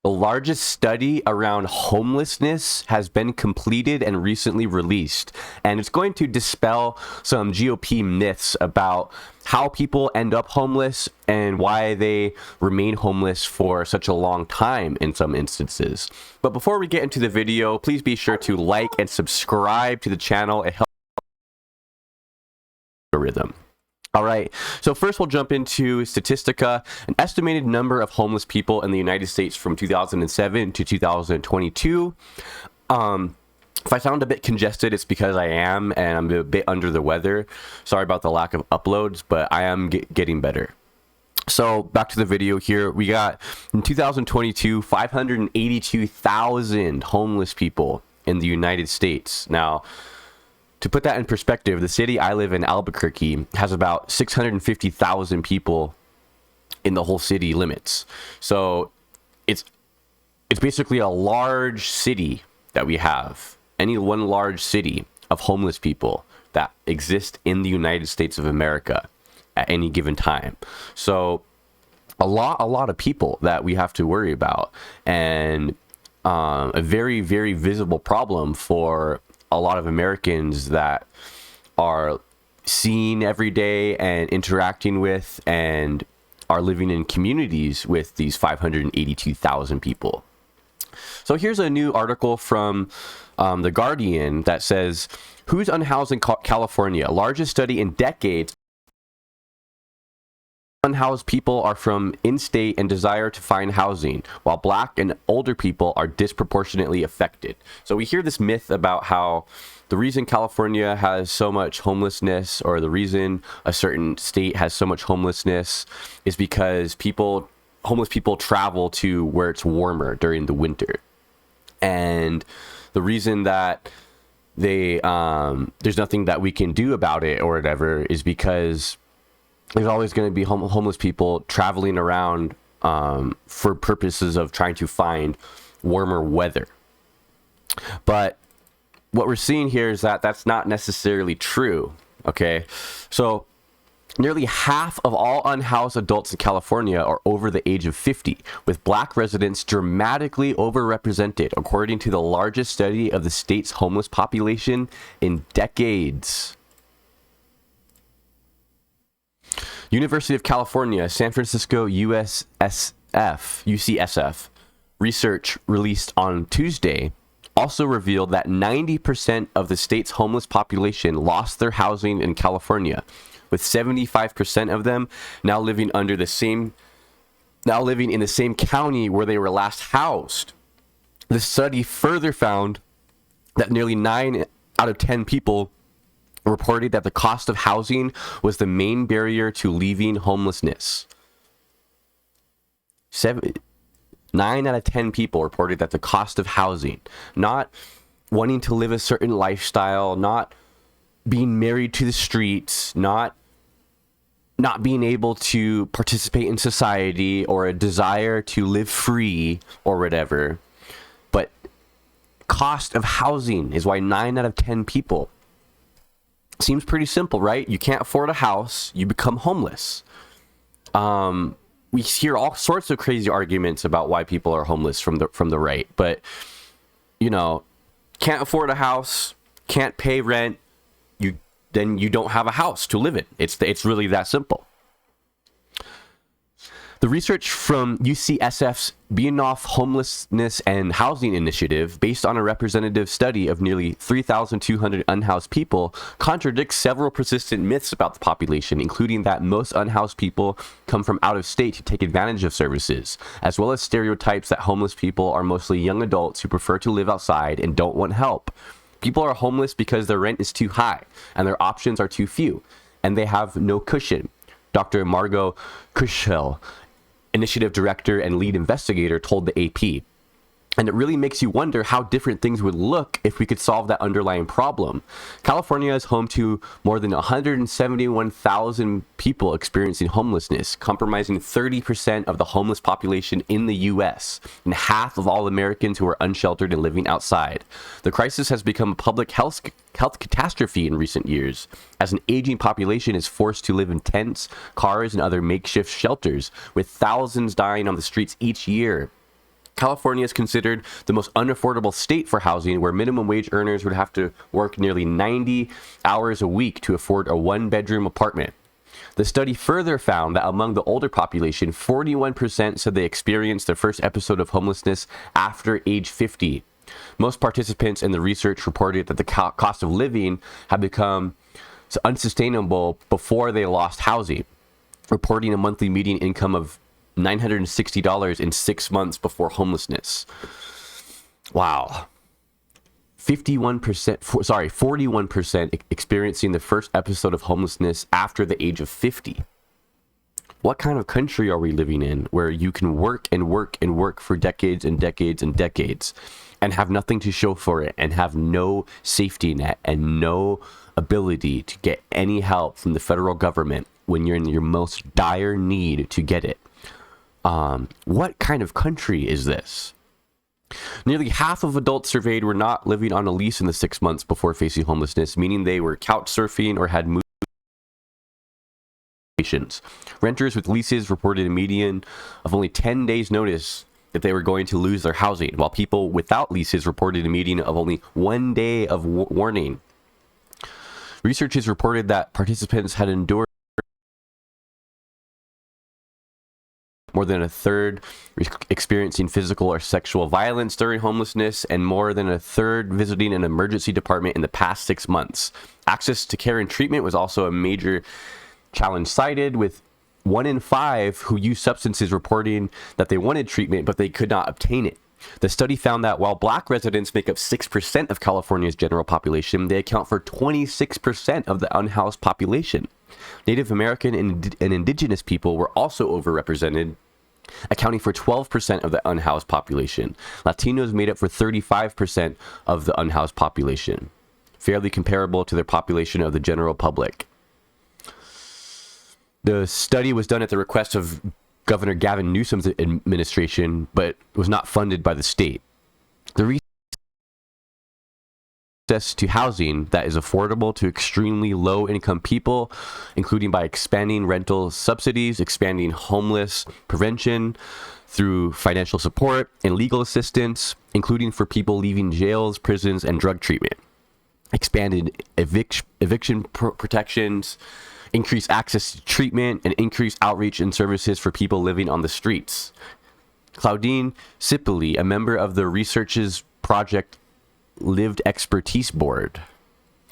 The largest study around homelessness has been completed and recently released, and it's going to dispel some GOP myths about how people end up homeless and why they remain homeless for such a long time in some instances. But before we get into the video, please be sure to like and subscribe to the channel. It helps the algorithm. All right, so first we'll jump into Statistica, an estimated number of homeless people in the United States from 2007 to 2022. If I sound a bit congested, it's because I am, and I'm a bit under the weather. Sorry about the lack of uploads, but I am getting better. So back to the video here. We got, in 2022, 582,000 homeless people in the United States. Now, to put that in perspective, the city I live in, Albuquerque, has about 650,000 people in the whole city limits. So it's basically a large city that we have. Any one large city of homeless people that exist in the United States of America at any given time. So a lot of people that we have to worry about, and a very, very visible problem for a lot of Americans that are seen every day and interacting with and are living in communities with these 582,000 people. So here's a new article from The Guardian that says, "Who's unhoused in California? Largest study in decades. Unhoused people are from in-state and desire to find housing, while Black and older people are disproportionately affected." So we hear this myth about how the reason California has so much homelessness, or the reason a certain state has so much homelessness, is because homeless people travel to where it's warmer during the winter. And the reason that there's nothing that we can do about it or whatever is because there's always going to be homeless people traveling around for purposes of trying to find warmer weather. But what we're seeing here is that that's not necessarily true. Okay, so nearly half of all unhoused adults in California are over the age of 50, with Black residents dramatically overrepresented, according to the largest study of the state's homeless population in decades. University of California, San Francisco UCSF research released on Tuesday also revealed that 90% of the state's homeless population lost their housing in California, with 75% of them now living in the same county where they were last housed. The study further found that nearly 9 out of 10 people reported that the cost of housing was the main barrier to leaving homelessness. 9 out of 10 people reported that the cost of housing, not wanting to live a certain lifestyle, not being married to the streets, not being able to participate in society, or a desire to live free or whatever, but cost of housing is why 9 out of 10 people. Seems pretty simple, right? You can't afford a house, you become homeless. We hear all sorts of crazy arguments about why people are homeless from the right, but can't afford a house, can't pay rent, then you don't have a house to live in. It's really that simple. The research from UCSF's Beanoff Homelessness and Housing Initiative, based on a representative study of nearly 3,200 unhoused people, contradicts several persistent myths about the population, including that most unhoused people come from out of state to take advantage of services, as well as stereotypes that homeless people are mostly young adults who prefer to live outside and don't want help. People are homeless because their rent is too high and their options are too few, and they have no cushion. Dr. Margot Kushel, initiative director and lead investigator, told the AP. And it really makes you wonder how different things would look if we could solve that underlying problem. California is home to more than 171,000 people experiencing homelessness, comprising 30% of the homeless population in the U.S. and half of all Americans who are unsheltered and living outside. The crisis has become a public health catastrophe in recent years, as an aging population is forced to live in tents, cars, and other makeshift shelters, with thousands dying on the streets each year. California is considered the most unaffordable state for housing, where minimum wage earners would have to work nearly 90 hours a week to afford a one-bedroom apartment. The study further found that among the older population, 41% said they experienced their first episode of homelessness after age 50. Most participants in the research reported that the cost of living had become unsustainable before they lost housing, reporting a monthly median income of $960 in 6 months before homelessness. Wow. 41% experiencing the first episode of homelessness after the age of 50. What kind of country are we living in where you can work and work and work for decades and decades and decades and have nothing to show for it and have no safety net and no ability to get any help from the federal government when you're in your most dire need to get it? What kind of country is this? Nearly half of adults surveyed were not living on a lease in the 6 months before facing homelessness, meaning they were couch surfing or had moved. Renters with leases reported a median of only 10 days notice that they were going to lose their housing, while people without leases reported a median of only 1 day of warning. Researchers reported that participants had endured more than a third experiencing physical or sexual violence during homelessness, and more than a third visiting an emergency department in the past 6 months. Access to care and treatment was also a major challenge cited, with 1 in 5 who used substances reporting that they wanted treatment but they could not obtain it. The study found that while Black residents make up 6% of California's general population, they account for 26% of the unhoused population. Native American and Indigenous people were also overrepresented, accounting for 12% of the unhoused population. Latinos made up for 35% of the unhoused population, fairly comparable to their population of the general public. The study was done at the request of Governor Gavin Newsom's administration, but was not funded by the state. The access to housing that is affordable to extremely low-income people, including by expanding rental subsidies, expanding homeless prevention through financial support and legal assistance, including for people leaving jails, prisons, and drug treatment, expanded eviction protections, increased access to treatment, and increased outreach and services for people living on the streets. Claudine Cipolli, a member of the research's project Lived Expertise Board,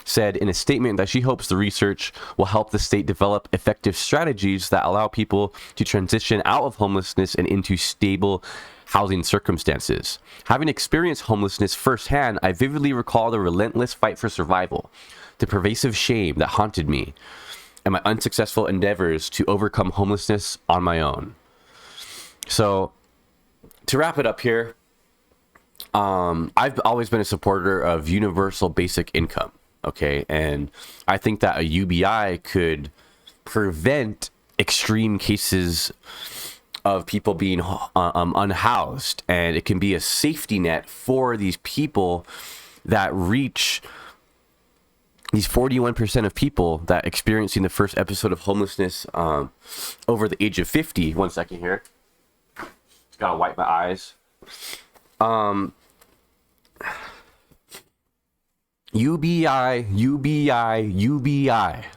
said in a statement that she hopes the research will help the state develop effective strategies that allow people to transition out of homelessness and into stable housing circumstances. Having experienced homelessness firsthand, I vividly recall the relentless fight for survival, the pervasive shame that haunted me, and my unsuccessful endeavors to overcome homelessness on my own. So, to wrap it up here, I've always been a supporter of universal basic income, okay? And I think that a UBI could prevent extreme cases of people being unhoused, and it can be a safety net for these people that reach these 41% of people that experiencing the first episode of homelessness over the age of 50. 1 second here. Just gotta wipe my eyes. UBI,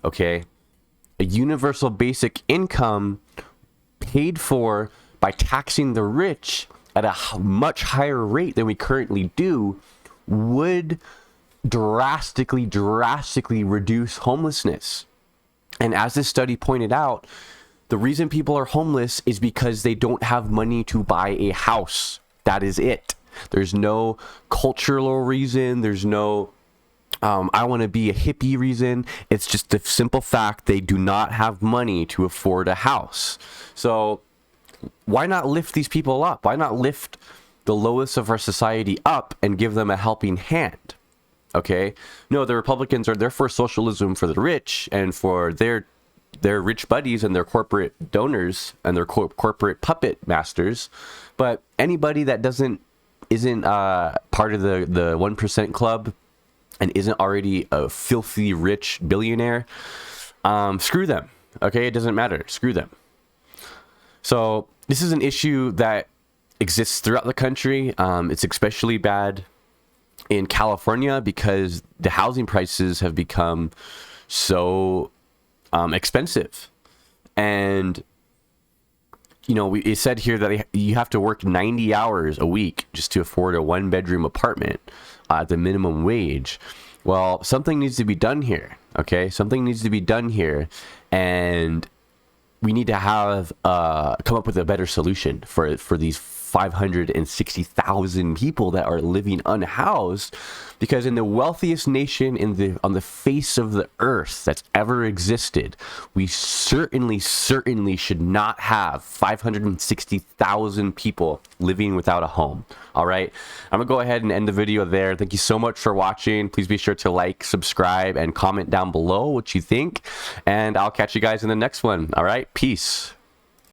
okay? A universal basic income paid for by taxing the rich at a much higher rate than we currently do would drastically reduce homelessness. And as this study pointed out, the reason people are homeless is because they don't have money to buy a house. That is it. There's no cultural reason. There's no I want to be a hippie reason. It's just the simple fact they do not have money to afford a house. So why not lift these people up? Why not lift the lowest of our society up and give them a helping hand? Okay? No, the Republicans are there for socialism for the rich and for their rich buddies and their corporate donors and their corporate puppet masters. But anybody that isn't part of the 1% club and isn't already a filthy rich billionaire, screw them. Okay, it doesn't matter. Screw them. So this is an issue that exists throughout the country. It's especially bad in California because the housing prices have become so expensive. And it said here that you have to work 90 hours a week just to afford a 1-bedroom apartment at the minimum wage. Well, something needs to be done here. Okay, something needs to be done here, and we need to have come up with a better solution for these 560,000 people that are living unhoused, because in the wealthiest nation on the face of the earth that's ever existed, we certainly should not have 560,000 people living without a home. All right, I'm gonna go ahead and end the video there. Thank you so much for watching. Please be sure to like, subscribe, and comment down below what you think, and I'll catch you guys in the next one. All right, peace.